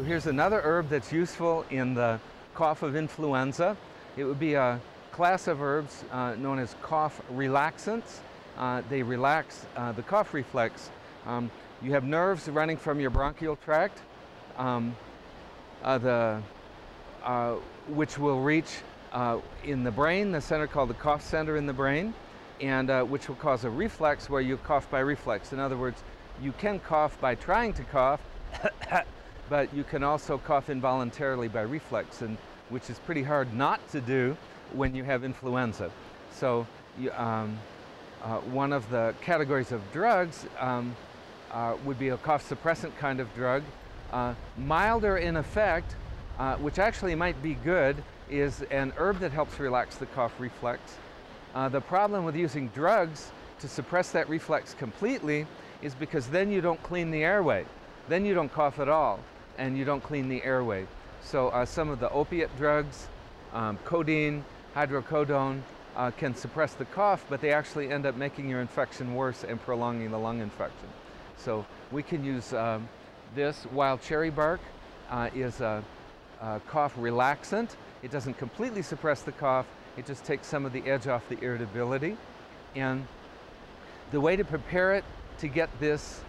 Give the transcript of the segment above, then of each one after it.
So here's another herb that's useful in the cough of influenza. It would be a class of herbs known as cough relaxants. They relax the cough reflex. You have nerves running from your bronchial tract, which will reach in the brain, the center called the cough center in the brain, and which will cause a reflex where you cough by reflex. In other words, you can cough by trying to cough, but you can also cough involuntarily by reflex, and which is pretty hard not to do when you have influenza. So one of the categories of drugs would be a cough suppressant kind of drug. Milder in effect, which actually might be good, is an herb that helps relax the cough reflex. The problem with using drugs to suppress that reflex completely is because then you don't clean the airway. Then you don't cough at all, and you don't clean the airway. So some of the opiate drugs, codeine, hydrocodone, can suppress the cough, but they actually end up making your infection worse and prolonging the lung infection. So we can use this. Wild cherry bark is a cough relaxant. It doesn't completely suppress the cough, it just takes some of the edge off the irritability. And the way to prepare it to get this,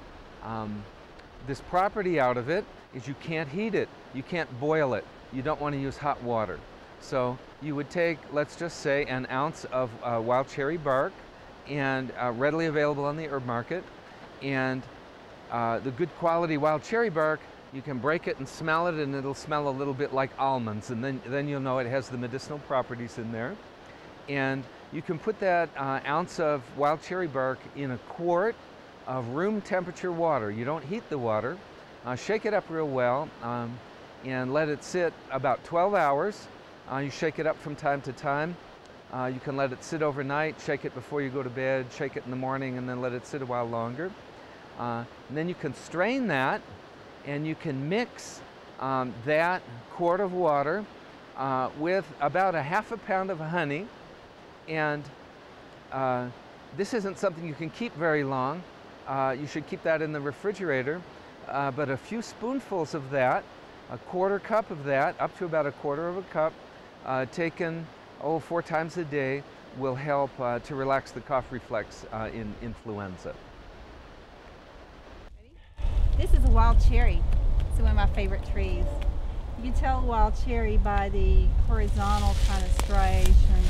this property out of it is you can't heat it, you can't boil it, you don't want to use hot water. So you would take, let's just say, an ounce of wild cherry bark, and readily available on the herb market. And the good quality wild cherry bark, you can break it and smell it, and it'll smell a little bit like almonds, and then you'll know it has the medicinal properties in there. And you can put that ounce of wild cherry bark in a quart of room temperature water. You don't heat the water. Shake it up real well and let it sit about 12 hours. You shake it up from time to time. You can let it sit overnight, shake it before you go to bed, shake it in the morning, and then let it sit a while longer. And then you can strain that, and you can mix that quart of water with about a ½ pound of honey. And this isn't something you can keep very long. You should keep that in the refrigerator. But a few spoonfuls of that, a quarter cup of that, up to about a quarter of a cup, taken 4 times a day, will help to relax the cough reflex in influenza. This is a wild cherry. It's one of my favorite trees. You can tell a wild cherry by the horizontal kind of striations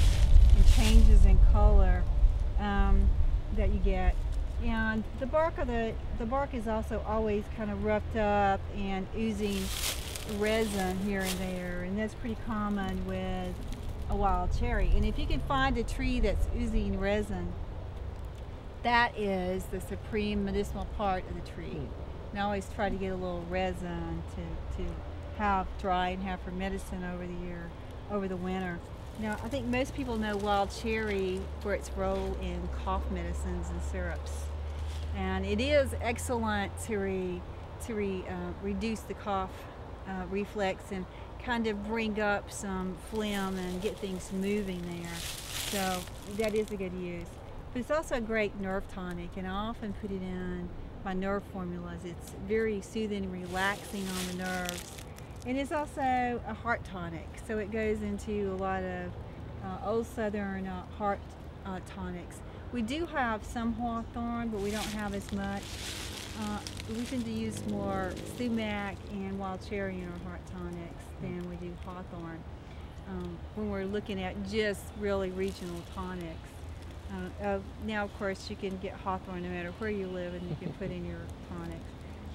and changes in color that you get. And the bark is also always kind of roughed up and oozing resin here and there, and that's pretty common with a wild cherry. And if you can find a tree that's oozing resin, that is the supreme medicinal part of the tree. And I always try to get a little resin to have dry and have for medicine over the winter. Now, I think most people know wild cherry for its role in cough medicines and syrups. And it is excellent to reduce the cough reflex and kind of bring up some phlegm and get things moving there. So that is a good use. But it's also a great nerve tonic, and I often put it in my nerve formulas. It's very soothing and relaxing on the nerves. And it's also a heart tonic, so it goes into a lot of old Southern heart tonics. We do have some hawthorn, but we don't have as much. We tend to use more sumac and wild cherry in our heart tonics than we do hawthorn when we're looking at just really regional tonics. Now, of course, you can get hawthorn no matter where you live, and you can put in your tonics.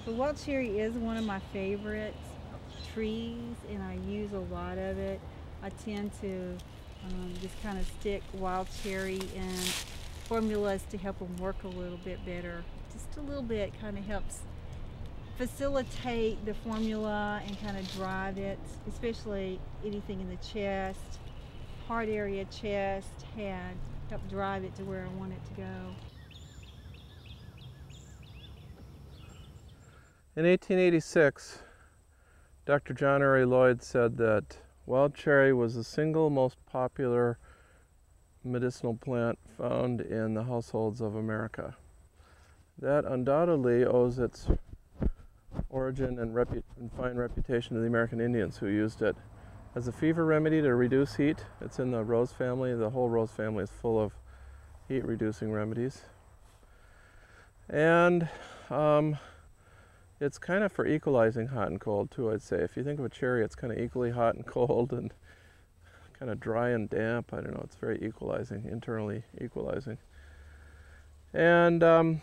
But wild cherry is one of my favorite trees, and I use a lot of it. I tend to just kind of stick wild cherry in formulas to help them work a little bit better. Just a little bit kind of helps facilitate the formula and kind of drive it, especially anything in the chest, heart area, chest, head, help drive it to where I want it to go. In 1886, Dr. John Ray Lloyd said that wild cherry was the single most popular medicinal plant found in the households of America. That undoubtedly owes its origin and fine reputation of the American Indians, who used it as a fever remedy to reduce heat. It's in the rose family. The whole rose family is full of heat-reducing remedies. And it's kind of for equalizing hot and cold too, I'd say. If you think of a cherry, it's kind of equally hot and cold and kind of dry and damp. I don't know, it's very equalizing, internally equalizing. And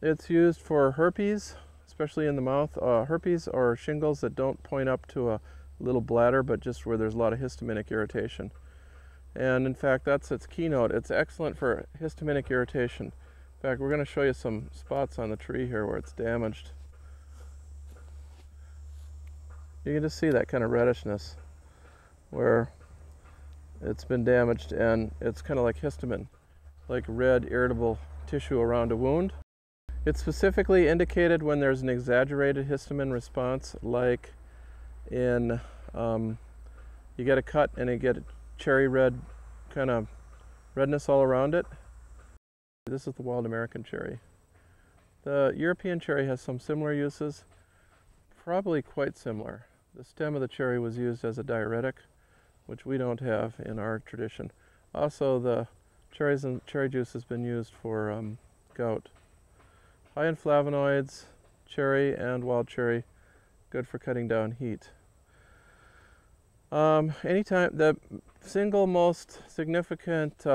it's used for herpes, especially in the mouth. Herpes or shingles that don't point up to a little bladder, but just where there's a lot of histaminic irritation. And in fact, that's its keynote. It's excellent for histaminic irritation. In fact, we're going to show you some spots on the tree here where it's damaged. You can just see that kind of reddishness where it's been damaged, and it's kind of like histamine, like red irritable tissue around a wound. It's specifically indicated when there's an exaggerated histamine response, like in you get a cut and you get a cherry red kind of redness all around it. This is the wild American cherry. The European cherry has some similar uses, probably quite similar. The stem of the cherry was used as a diuretic, which we don't have in our tradition. Also, the cherries and cherry juice has been used for gout. High in flavonoids, cherry and wild cherry, good for cutting down heat. Anytime, the single most significant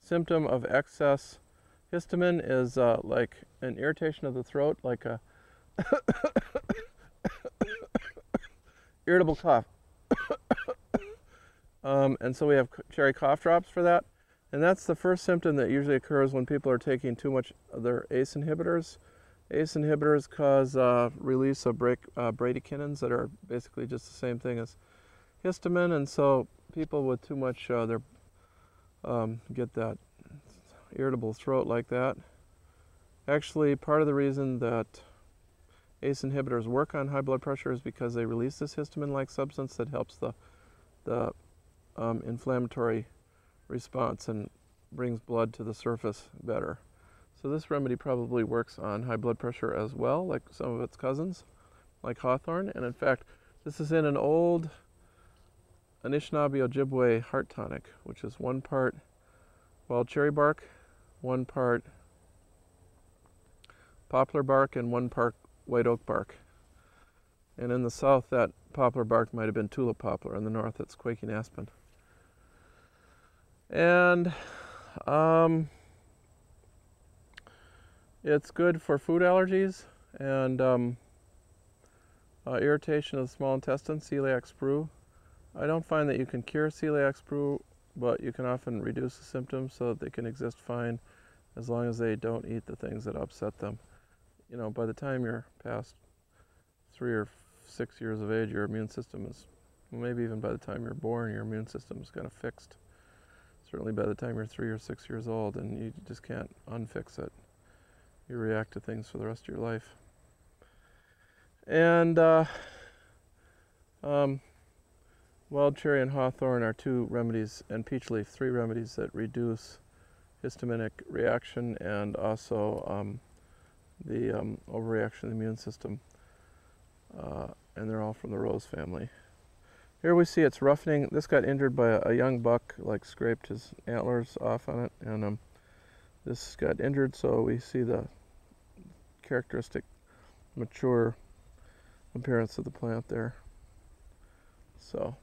symptom of excess histamine is like an irritation of the throat, like a irritable cough. And so we have cherry cough drops for that. And that's the first symptom that usually occurs when people are taking too much of their ACE inhibitors. ACE inhibitors cause release of bradykinins that are basically just the same thing as histamine, and so people with too much get that irritable throat like that. Actually, part of the reason that ACE inhibitors work on high blood pressure is because they release this histamine-like substance that helps the inflammatory response and brings blood to the surface better. So this remedy probably works on high blood pressure as well, like some of its cousins, like hawthorn. And in fact, this is in an old Anishinaabe Ojibwe heart tonic, which is 1 part wild cherry bark, 1 part poplar bark, and 1 part white oak bark. And in the south, that poplar bark might have been tulip poplar. In the north, it's quaking aspen. And it's good for food allergies and irritation of the small intestine, celiac sprue. I don't find that you can cure celiac sprue, but you can often reduce the symptoms so that they can exist fine as long as they don't eat the things that upset them. You know, by the time you're past 3 or 6 years of age, your immune system is, maybe even by the time you're born, your immune system is kind of fixed. Certainly by the time you're 3 or 6 years old, and you just can't unfix it. You react to things for the rest of your life. And wild cherry and hawthorn are 2 remedies, and peach leaf, 3 remedies that reduce histaminic reaction and also the overreaction of the immune system. And they're all from the rose family. Here we see it's roughening. This got injured by a young buck, like scraped his antlers off on it, and this got injured, so we see the characteristic mature appearance of the plant there. So